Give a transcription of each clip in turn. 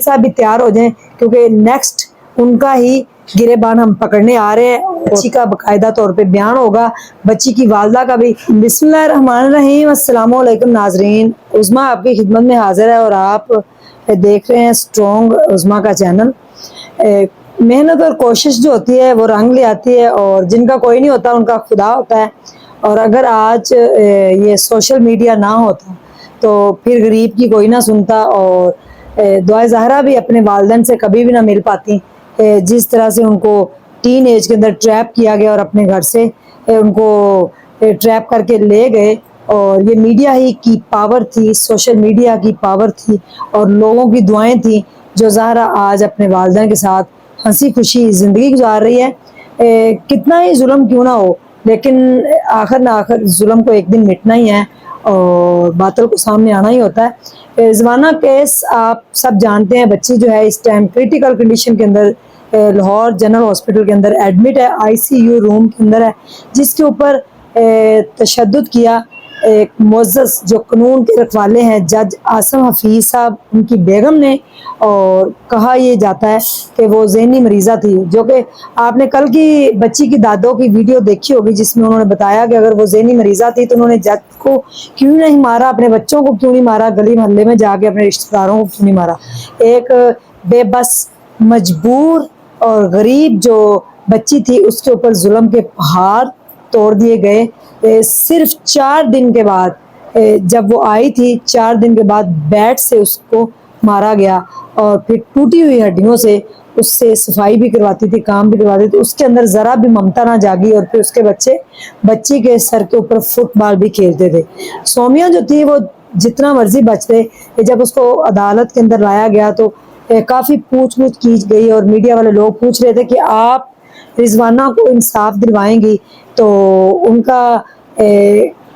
صاحب بھی تیار ہو جائیں کیونکہ نیکسٹ ان کا ہی گریبان ہم پکڑنے آ رہے ہیں. بچی کا باقاعدہ طور پہ بیان ہوگا, بچی کی والدہ کا بھی. بسم اللہ الرحمن الرحیم. السلام علیکم ناظرین, عظمیٰ آپ کی خدمت میں حاضر ہے اور آپ دیکھ رہے ہیں اسٹرانگ عظمیٰ کا چینل. محنت اور کوشش جو ہوتی ہے وہ رنگ لے آتی ہے, اور جن کا کوئی نہیں ہوتا ان کا خدا ہوتا ہے. اور اگر آج یہ سوشل میڈیا نہ ہوتا تو پھر غریب کی کوئی نہ سنتا, اور دعائے زہرا بھی اپنے والدین سے کبھی بھی نہ مل پاتی. جس طرح سے ان کو ٹین ایج کے اندر ٹریپ کیا گیا اور اپنے گھر سے ان کو ٹریپ کر کے لے گئے, اور یہ میڈیا ہی کی پاور تھی, سوشل میڈیا کی پاور تھی اور لوگوں کی دعائیں تھیں جو زہرا آج اپنے والدین کے ساتھ ہنسی خوشی زندگی گزار رہی ہے. کتنا ہی ظلم کیوں نہ ہو, لیکن آخر نہ آخر ظلم کو ایک دن مٹنا ہی ہے اور باطل کو سامنے آنا ہی ہوتا ہے. رضوانہ کیس آپ سب جانتے ہیں, بچی جو ہے اس ٹائم کریٹیکل کنڈیشن کے اندر لاہور جنرل ہاسپٹل کے اندر ایڈمٹ ہے, آئی سی یو روم کے اندر ہے, جس کے اوپر تشدد کیا ایک معزز جو قانون کے رکھوالے ہیں جج عاصم حفیظ صاحب, ان کی بیگم نے. اور کہا یہ جاتا ہے کہ وہ ذہنی مریضہ تھی, جو کہ آپ نے کل کی بچی کی دادوں کی ویڈیو دیکھی ہوگی جس میں انہوں نے بتایا کہ اگر وہ ذہنی مریضہ تھی تو انہوں نے جج کو کیوں نہیں مارا, اپنے بچوں کو کیوں نہیں مارا, گلی محلے میں جا کے اپنے رشتہ داروں کو کیوں نہیں مارا. ایک بے بس مجبور اور غریب جو بچی تھی اس کے اوپر ظلم کے پہاڑ توڑ دیے گئے. صرف 4 دن کے بعد, جب وہ آئی تھی 4 دن کے بعد بیٹ سے اس کو مارا گیا, اور پھر ٹوٹی ہوئی ہڈیوں سے اس سے صفائی بھی کرواتی تھی, کام بھی کرواتی تھی. اس کے اندر ذرا بھی ممتا نہ جاگی, اور پھر اس کے بچی کے سر کے اوپر فٹ بال بھی کھیلتے تھے. سومیہ جو تھی وہ جتنا مرضی بچ رہے, جب اس کو عدالت کے اندر لایا گیا تو کافی پوچھ گچھ کی گئی, اور میڈیا والے لوگ پوچھ رہے تھے کہ آپ رضوانہ کو انصاف دلوائیں گی, تو ان کا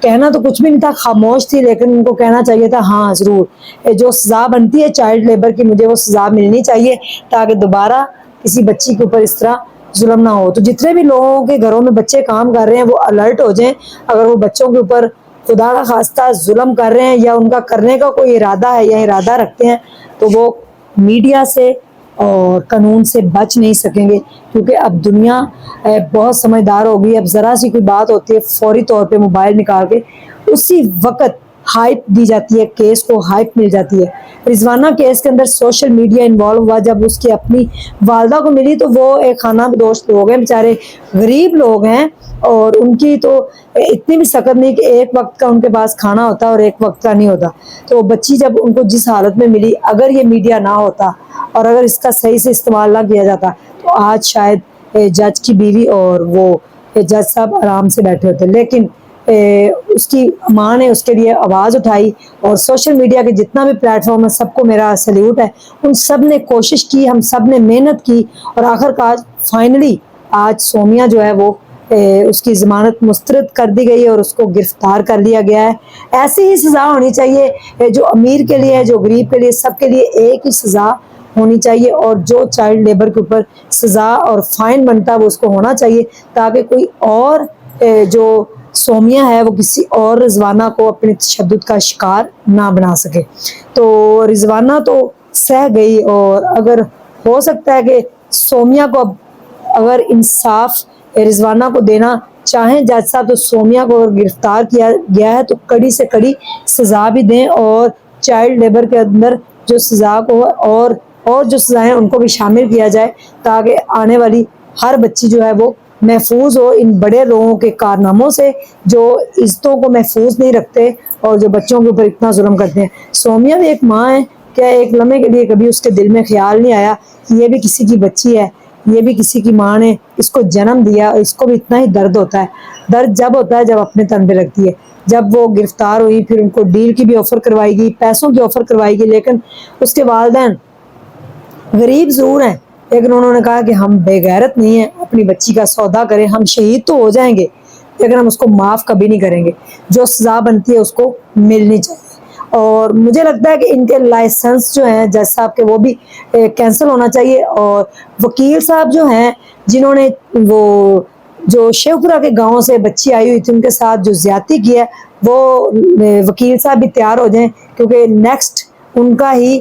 کہنا تو کچھ بھی نہیں تھا, خاموش تھی, لیکن ان کو کہنا چاہیے تھا ہاں ضرور, جو سزا بنتی ہے چائلڈ لیبر کی مجھے وہ سزا ملنی چاہیے تاکہ دوبارہ کسی بچی کے اوپر اس طرح ظلم نہ ہو. تو جتنے بھی لوگوں کے گھروں میں بچے کام کر رہے ہیں وہ الرٹ ہو جائیں, اگر وہ بچوں کے اوپر خدا نہ خواستہ ظلم کر رہے ہیں یا ان کا کرنے کا کوئی ارادہ ہے یا ارادہ رکھتے ہیں, تو وہ میڈیا سے اور قانون سے بچ نہیں سکیں گے, کیونکہ اب دنیا بہت سمجھدار ہو گئی. اب ذرا سی کوئی بات ہوتی ہے فوری طور پہ موبائل نکال کے اسی وقت ہائپ دی جاتی ہے, کیس کو ہائپ مل جاتی ہے. رضوانہ کیس کے اندر سوشل میڈیا انوالو ہوا, جب اس کی اپنی والدہ کو ملی تو وہ ایک خانہ بدوش لوگ ہیں, بیچارے غریب لوگ ہیں, اور ان کی تو اتنی بھی سخت نہیں کہ ایک وقت کا ان کے پاس کھانا ہوتا اور ایک وقت کا نہیں ہوتا. تو بچی جب ان کو جس حالت میں ملی, اگر یہ میڈیا نہ ہوتا اور اگر اس کا صحیح سے استعمال نہ کیا جاتا تو آج شاید جج کی بیوی اور وہ جج صاحب آرام سے بیٹھے ہوتے. لیکن اس کی ماں نے اس کے لیے آواز اٹھائی, اور سوشل میڈیا کے جتنا بھی پلیٹ فارم ہے سب کو میرا سلیوٹ ہے. ان سب نے کوشش کی, ہم سب نے محنت کی, اور آخر کار فائنلی آج سومیہ جو ہے وہ اس کی ضمانت مسترد کر دی گئی ہے اور اس کو گرفتار کر لیا گیا ہے. ایسی ہی سزا ہونی چاہیے جو امیر کے لیے, جو غریب کے لیے, سب کے لیے ایک ہی سزا ہونی چاہیے, اور جو چائلڈ لیبر کے اوپر سزا اور فائن بنتا ہے وہ اس کو ہونا چاہیے, تاکہ کوئی اور جو سومیہ ہے وہ کسی اور رضوانہ کو اپنے تشدد کا شکار نہ بنا سکے. تو رضوانہ تو سہ گئی, اور اگر ہو سکتا ہے کہ سومیہ کو اب اگر انصاف رضوانہ کو دینا چاہیں جج صاحب, تو سومیہ کو اگر گرفتار کیا گیا ہے تو کڑی سے کڑی سزا بھی دیں, اور چائلڈ لیبر کے اندر جو سزا کو اور جو سزائیں ان کو بھی شامل کیا جائے, تاکہ آنے والی ہر بچی جو ہے وہ محفوظ ہو ان بڑے لوگوں کے کارناموں سے جو عزتوں کو محفوظ نہیں رکھتے اور جو بچوں کے اوپر اتنا ظلم کرتے ہیں. سومیہ بھی ایک ماں ہے, کیا ایک لمحے کے لیے کبھی اس کے دل میں خیال نہیں آیا کہ یہ بھی کسی کی بچی ہے, یہ بھی کسی کی ماں نے اس کو جنم دیا, اس کو بھی اتنا ہی درد ہوتا ہے. درد جب ہوتا ہے جب اپنے تن پہ رکھتی ہے. جب وہ گرفتار ہوئی پھر ان کو ڈیل کی بھی آفر کروائی گئی, پیسوں کی آفر کروائی گئی, لیکن اس کے والدین غریب ضرور ہیں لیکن انہوں نے کہا کہ ہم بے غیرت نہیں ہیں, اپنی بچی کا سودا کریں, ہم شہید تو ہو جائیں گے لیکن ہم اس کو معاف کبھی نہیں کریں گے, جو سزا بنتی ہے اس کو ملنی چاہیے. اور مجھے لگتا ہے کہ ان کے لائسنس جو ہیں جج صاحب کے وہ بھی کینسل ہونا چاہیے, اور وکیل صاحب جو ہیں جنہوں نے وہ جو شیوپورہ کے گاؤں سے بچی آئی ہوئی تھی ان کے ساتھ جو زیادتی کی ہے, وہ وکیل صاحب بھی تیار ہو جائیں, کیونکہ نیکسٹ ان کا ہی